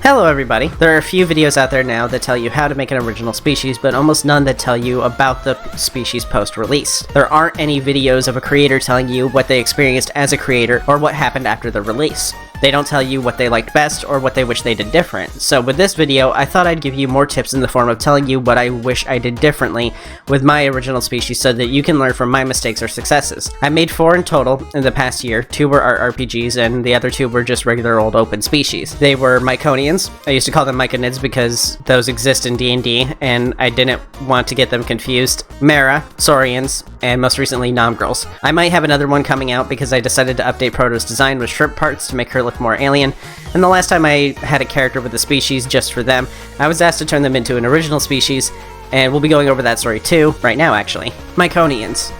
Hello everybody! There are a few videos out there now that tell you how to make an original species, but almost none that tell you about the species post-release. There aren't any videos of a creator telling you what they experienced as a creator or what happened after the release. They don't tell you what they liked best or what they wish they did different. So with this video, I thought I'd give you more tips in the form of telling you what I wish I did differently with my original species so that you can learn from my mistakes or successes. I made 4 in total in the past year. 2 were art RPGs and the other 2 were just regular old open species. They were Myconians. I used to call them Myconids because those exist in D&D and I didn't want to get them confused. Mera, Saurians, and most recently Nomgrels. I might have another one coming out because I decided to update Proto's design with shrimp parts to make her look more alien, and the last time I had a character with a species just for them, I was asked to turn them into an original species, and we'll be going over that story too, right now actually. Myconians.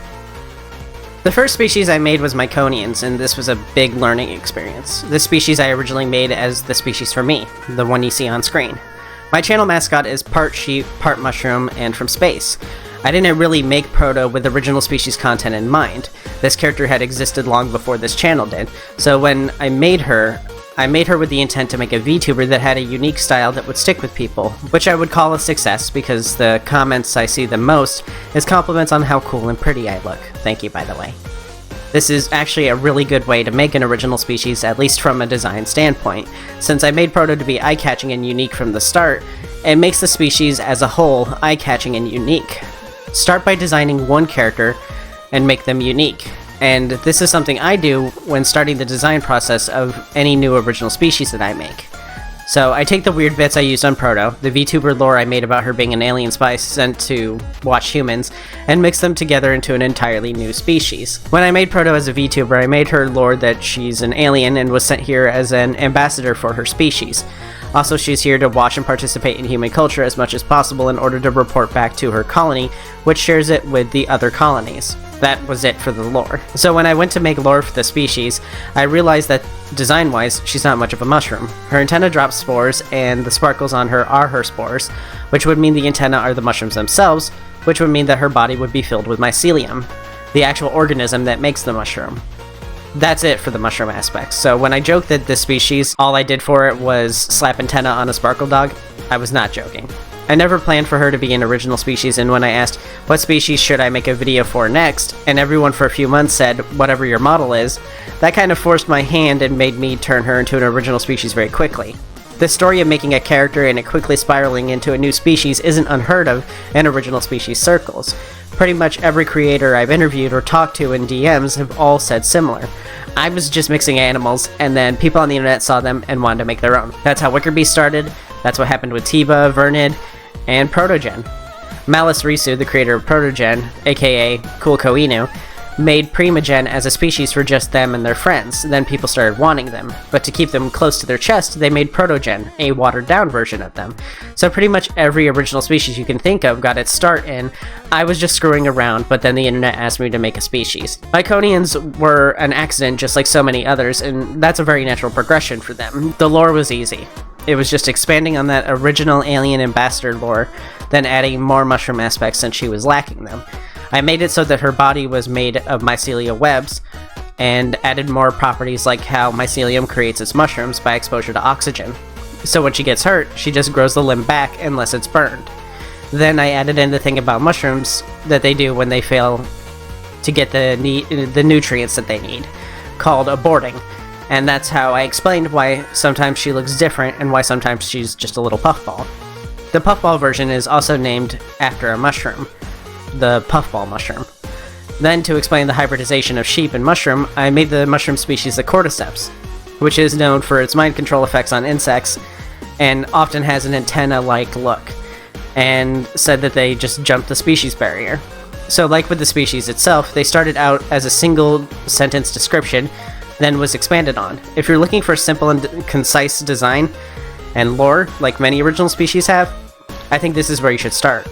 The first species I made was Myconians, and this was a big learning experience. This species I originally made as the species for me, the one you see on screen. My channel mascot is part sheep, part mushroom, and from space. I didn't really make Proto with original species content in mind. This character had existed long before this channel did, so when I made her with the intent to make a VTuber that had a unique style that would stick with people, which I would call a success because the comments I see the most is compliments on how cool and pretty I look. Thank you, by the way. This is actually a really good way to make an original species, at least from a design standpoint. Since I made Proto to be eye-catching and unique from the start, it makes the species as a whole eye-catching and unique. Start by designing one character and make them unique. And this is something I do when starting the design process of any new original species that I make. So I take the weird bits I used on Proto, the VTuber lore I made about her being an alien spy sent to watch humans, and mix them together into an entirely new species. When I made Proto as a VTuber, I made her lore that she's an alien and was sent here as an ambassador for her species. Also, she's here to watch and participate in human culture as much as possible in order to report back to her colony, which shares it with the other colonies. That was it for the lore. So when I went to make lore for the species, I realized that design-wise, she's not much of a mushroom. Her antenna drops spores, and the sparkles on her are her spores, which would mean the antenna are the mushrooms themselves, which would mean that her body would be filled with mycelium, the actual organism that makes the mushroom. That's it for the mushroom aspects. So when I joked that this species, all I did for it was slap antenna on a sparkle dog, I was not joking. I never planned for her to be an original species, and when I asked, what species should I make a video for next, and everyone for a few months said, whatever your model is, that kind of forced my hand and made me turn her into an original species very quickly. The story of making a character and it quickly spiraling into a new species isn't unheard of in original species circles. Pretty much every creator I've interviewed or talked to in DMs have all said similar. I was just mixing animals, and then people on the internet saw them and wanted to make their own. That's how Wickerby started, that's what happened with Tiba, Vernid, and Protogen. Malice Risu, the creator of Protogen, aka Cool Inu, made Primagen as a species for just them and their friends. Then people started wanting them, but to keep them close to their chest, they made Protogen, a watered-down version of them. So pretty much every original species you can think of got its start in, I was just screwing around, but then the internet asked me to make a species. Myconians were an accident just like so many others, and that's a very natural progression for them. The lore was easy. It was just expanding on that original alien ambassador lore, then adding more mushroom aspects since she was lacking them. I made it so that her body was made of mycelial webs, and added more properties like how mycelium creates its mushrooms by exposure to oxygen. So when she gets hurt, she just grows the limb back unless it's burned. Then I added in the thing about mushrooms that they do when they fail to get the nutrients that they need, called aborting. And that's how I explained why sometimes she looks different and why sometimes she's just a little puffball. The puffball version is also named after a mushroom, the puffball mushroom. Then, to explain the hybridization of sheep and mushroom, I made the mushroom species the cordyceps, which is known for its mind control effects on insects and often has an antenna-like look, and said that they just jumped the species barrier. So like with the species itself, they started out as a single sentence description, then was expanded on. If you're looking for a simple and concise design and lore, like many original species have, I think this is where you should start.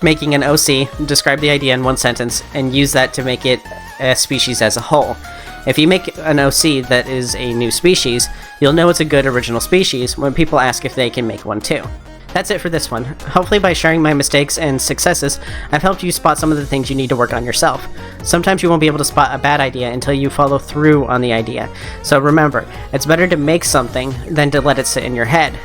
Making an OC, describe the idea in one sentence, and use that to make it a species as a whole. If you make an OC that is a new species, you'll know it's a good original species when people ask if they can make one too. That's it for this one. Hopefully by sharing my mistakes and successes, I've helped you spot some of the things you need to work on yourself. Sometimes you won't be able to spot a bad idea until you follow through on the idea. So remember, it's better to make something than to let it sit in your head.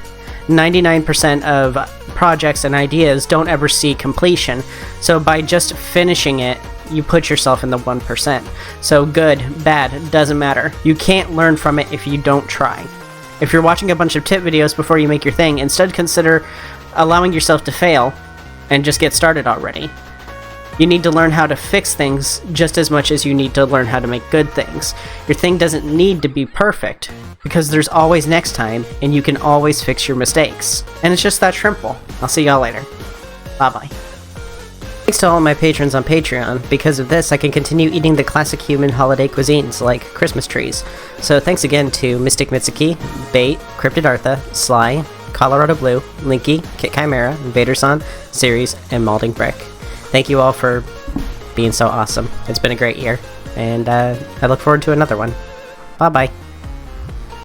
99% of projects and ideas don't ever see completion, so by just finishing it, you put yourself in the 1%. So good, bad, doesn't matter. You can't learn from it if you don't try. If you're watching a bunch of tip videos before you make your thing, instead consider allowing yourself to fail and just get started already. You need to learn how to fix things just as much as you need to learn how to make good things. Your thing doesn't need to be perfect, because there's always next time, and you can always fix your mistakes. And it's just that simple. I'll see y'all later. Bye-bye. Thanks to all my patrons on Patreon. Because of this, I can continue eating the classic human holiday cuisines, like Christmas trees. So thanks again to Mystic Mitsuki, Bait, Cryptid Artha, Sly, Colorado Blue, Linky, Kit Chimera, Vaderson, Series, and Malding Brick. Thank you all for being so awesome. It's been a great year, and I look forward to another one. Bye-bye.